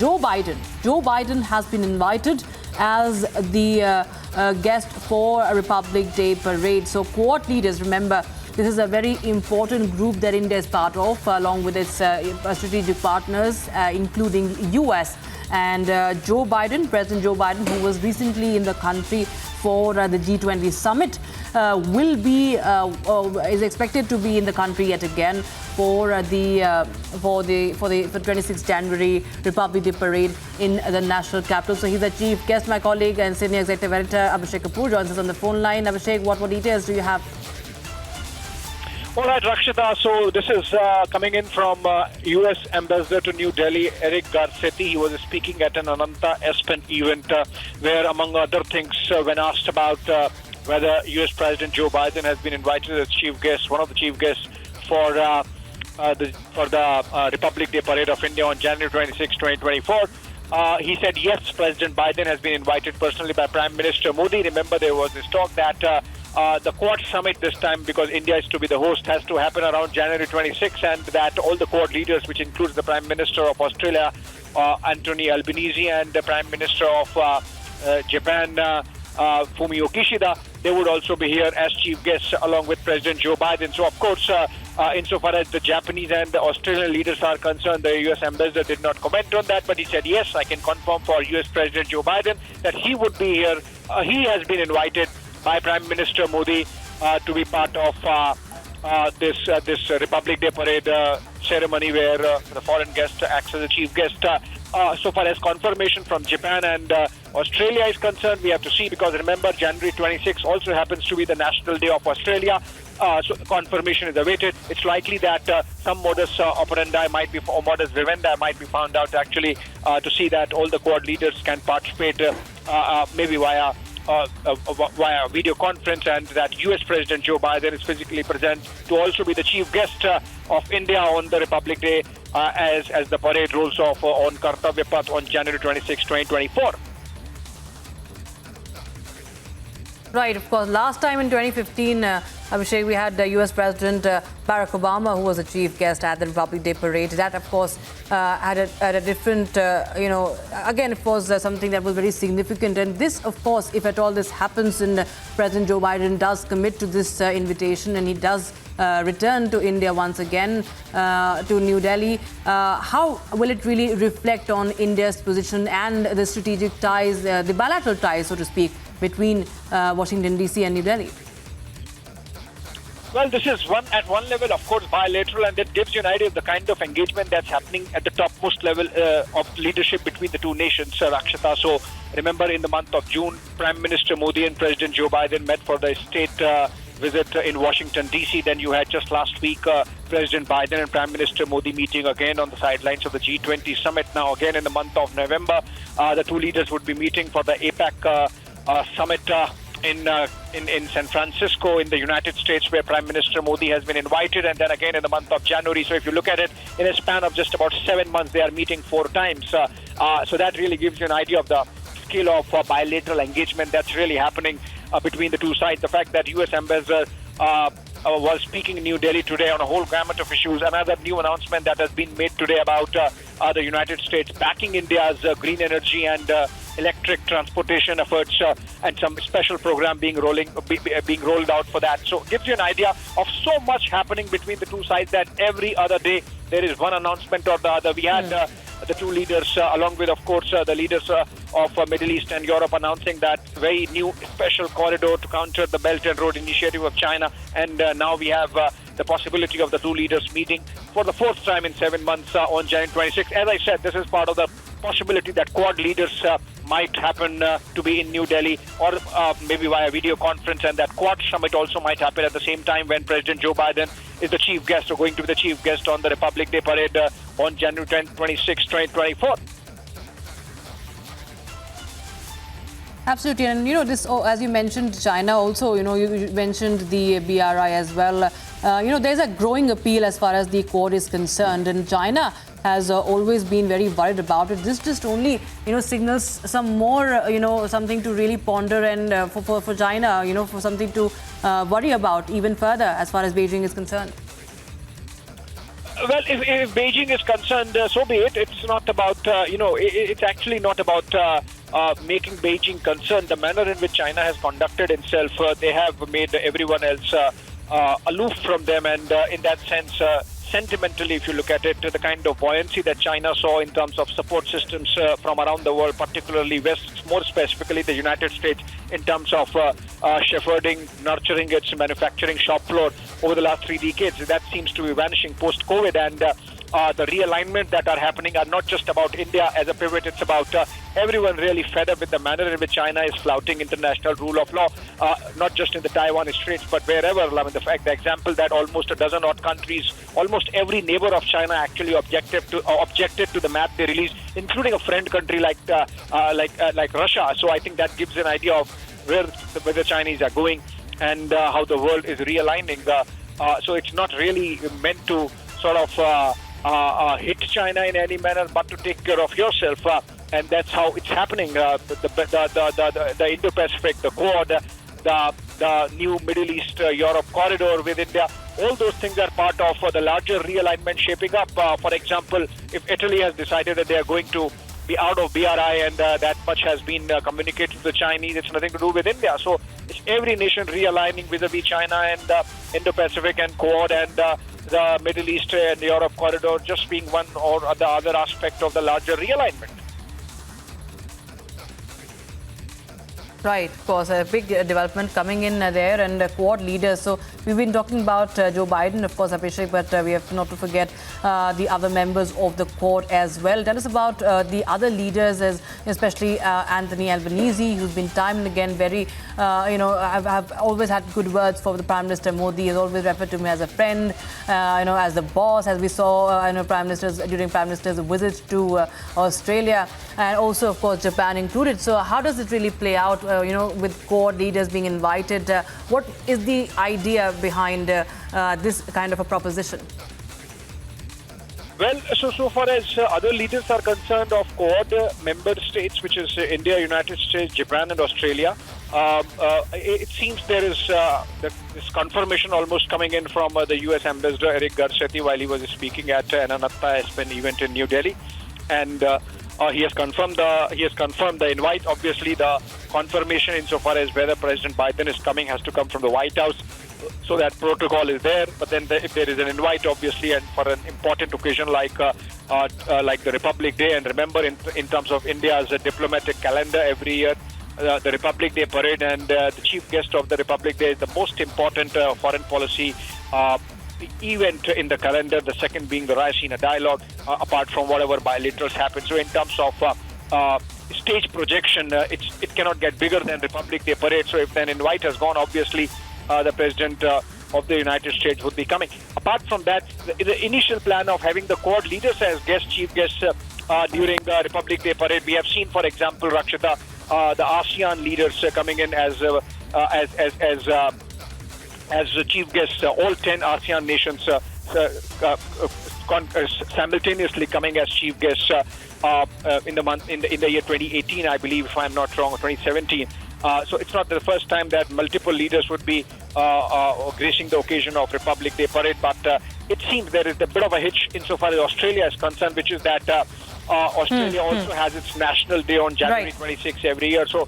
Joe Biden. Joe Biden has been invited as the guest for a Republic Day parade. So Quad leaders, remember, this is a very important group that India is part of, along with its strategic partners, including US. And President Joe Biden, who was recently in the country for the G20 summit, is expected to be in the country yet again for the 26th January Republic Day parade in the national capital. So he's the chief guest. My colleague and senior executive editor Abhishek Kapoor joins us on the phone line. Abhishek, what more details do you have? All right, Rakshita. So this is coming in from US Ambassador to New Delhi, Eric Garcetti. He was speaking at an Ananta Aspen event where, among other things, when asked about whether US President Joe Biden has been invited as chief guest, one of the chief guests for the Republic Day Parade of India on January 26, 2024. He said, yes, President Biden has been invited personally by Prime Minister Modi. Remember, there was this talk that the Quad summit this time, because India is to be the host, has to happen around January 26, and that all the Quad leaders, which includes the Prime Minister of Australia, Anthony Albanese, and the Prime Minister of Japan, Fumio Kishida, they would also be here as chief guests along with President Joe Biden. So, of course, insofar as the Japanese and the Australian leaders are concerned, the US ambassador did not comment on that, but he said, yes, I can confirm for US President Joe Biden that he would be here. He has been invited by Prime Minister Modi to be part of this Republic Day Parade ceremony where the foreign guest acts as a chief guest. So far as confirmation from Japan and Australia is concerned, we have to see, because remember, January 26 also happens to be the National Day of Australia. So confirmation is awaited. It's likely that some modus operandi might be, or modus vivendi might be found out actually to see that all the Quad leaders can participate maybe via video conference, and that US President Joe Biden is physically present to also be the chief guest of India on the Republic Day as the parade rolls off on Kartavya Path on January 26, 2024. Right, of course. Last time in 2015, Abhishek, we had US President Barack Obama, who was a chief guest at the Republic Day Parade. That, of course, had a different, again, it was something that was very significant. And this, of course, if at all this happens and President Joe Biden does commit to this invitation and he does return to India once again, to New Delhi, how will it really reflect on India's position and the strategic ties, the bilateral ties, so to speak, between Washington, D.C. and New Delhi? Well, this is at one level, of course, bilateral, and that gives you an idea of the kind of engagement that's happening at the topmost level of leadership between the two nations, Rakshita. So remember, in the month of June, Prime Minister Modi and President Joe Biden met for the state visit in Washington, D.C. Then you had just last week President Biden and Prime Minister Modi meeting again on the sidelines of the G20 summit. Now, again, in the month of November, the two leaders would be meeting for the APEC summit in San Francisco in the United States, where Prime Minister Modi has been invited, and then again in the month of January. So if you look at it, in a span of just about 7 months, they are meeting 4 times. So that really gives you an idea of the scale of bilateral engagement that's really happening between the two sides. The fact that US Ambassador was speaking in New Delhi today on a whole gamut of issues. Another new announcement that has been made today about the United States backing India's green energy and electric transportation efforts, and some special program being rolled out for that. So it gives you an idea of so much happening between the two sides that every other day there is one announcement or the other. We had the two leaders, along with, of course, the leaders of Middle East and Europe, announcing that very new special corridor to counter the Belt and Road Initiative of China. And now we have the possibility of the two leaders meeting for the 4th time in 7 months on January 26. As I said, this is part of the possibility that Quad leaders might happen to be in New Delhi, or maybe via video conference, and that Quad summit also might happen at the same time when President Joe Biden is the chief guest, or going to be the chief guest on the Republic Day Parade on January 26, 2024. Absolutely. And, this, as you mentioned, China also, you mentioned the BRI as well. There's a growing appeal as far as the Quad is concerned, and China has always been very worried about it. This just only, signals some more, something to really ponder, and for China, for something to worry about even further as far as Beijing is concerned. Well, if Beijing is concerned, so be it. It's not about, it's actually not about making Beijing concerned. The manner in which China has conducted itself, they have made everyone else aloof from them. And in that sense, sentimentally, if you look at it, the kind of buoyancy that China saw in terms of support systems from around the world, particularly West, more specifically the United States, in terms of shepherding, nurturing its manufacturing shop floor over the last 3 decades, that seems to be vanishing post-COVID. And the realignment that are happening are not just about India as a pivot, it's about everyone really fed up with the manner in which China is flouting international rule of law, not just in the Taiwan Straits, but wherever. I mean, the example that almost a dozen odd countries, almost every neighbor of China actually objected to the map they released, including a friend country like Russia. So I think that gives an idea of where the Chinese are going and how the world is realigning. So it's not really meant to sort of hit China in any manner, but to take care of yourself. And that's how it's happening. The Indo-Pacific, the Quad, the new Middle East Europe corridor with India, all those things are part of the larger realignment shaping up. For example, if Italy has decided that they are going to be out of BRI and that much has been communicated to the Chinese, it's nothing to do with India. So it's every nation realigning vis-a-vis China and Indo-Pacific and Quad and the Middle East and Europe corridor just being one or the other aspect of the larger realignment. Right, of course, a big development coming in there, and Quad leaders. So we've been talking about Joe Biden, of course, Abhishek, but we have not to forget the other members of the Quad as well. Tell us about the other leaders, especially Anthony Albanese, who's been time and again very, I've always had good words for the Prime Minister Modi. He's always referred to me as a friend, as the boss, as we saw, during Prime Minister's visit to Australia, and also, of course, Japan included. So how does it really play out? With Quad leaders being invited, what is the idea behind this kind of a proposition? Well, so far as other leaders are concerned of Quad member states, which is India, United States, Japan and Australia, it seems there is this confirmation almost coming in from the US Ambassador Eric Garcetti while he was speaking at an Anatta Aspen event in New Delhi. And he has confirmed the invite. Obviously, the confirmation insofar as whether President Biden is coming has to come from the White House. So that protocol is there. But then if there is an invite, obviously, and for an important occasion like the Republic Day, and remember in terms of India's diplomatic calendar every year, the Republic Day parade and the chief guest of the Republic Day is the most important foreign policy event in the calendar, the second being the Raisina dialogue, apart from whatever bilaterals happen. So in terms of stage projection, it cannot get bigger than Republic Day parade. So if an invite has gone, obviously the President of the United States would be coming. Apart from that, the initial plan of having the Quad leaders as chief guests during the Republic Day parade, we have seen, for example, Rakshita, the ASEAN leaders coming in as the chief guests, all 10 ASEAN nations simultaneously coming as chief guests in the year 2018, I believe, if I'm not wrong, or 2017. So it's not the first time that multiple leaders would be gracing the occasion of Republic Day parade, but it seems there is a bit of a hitch insofar as Australia is concerned, which is that Australia also has its National Day on January 26 every year. So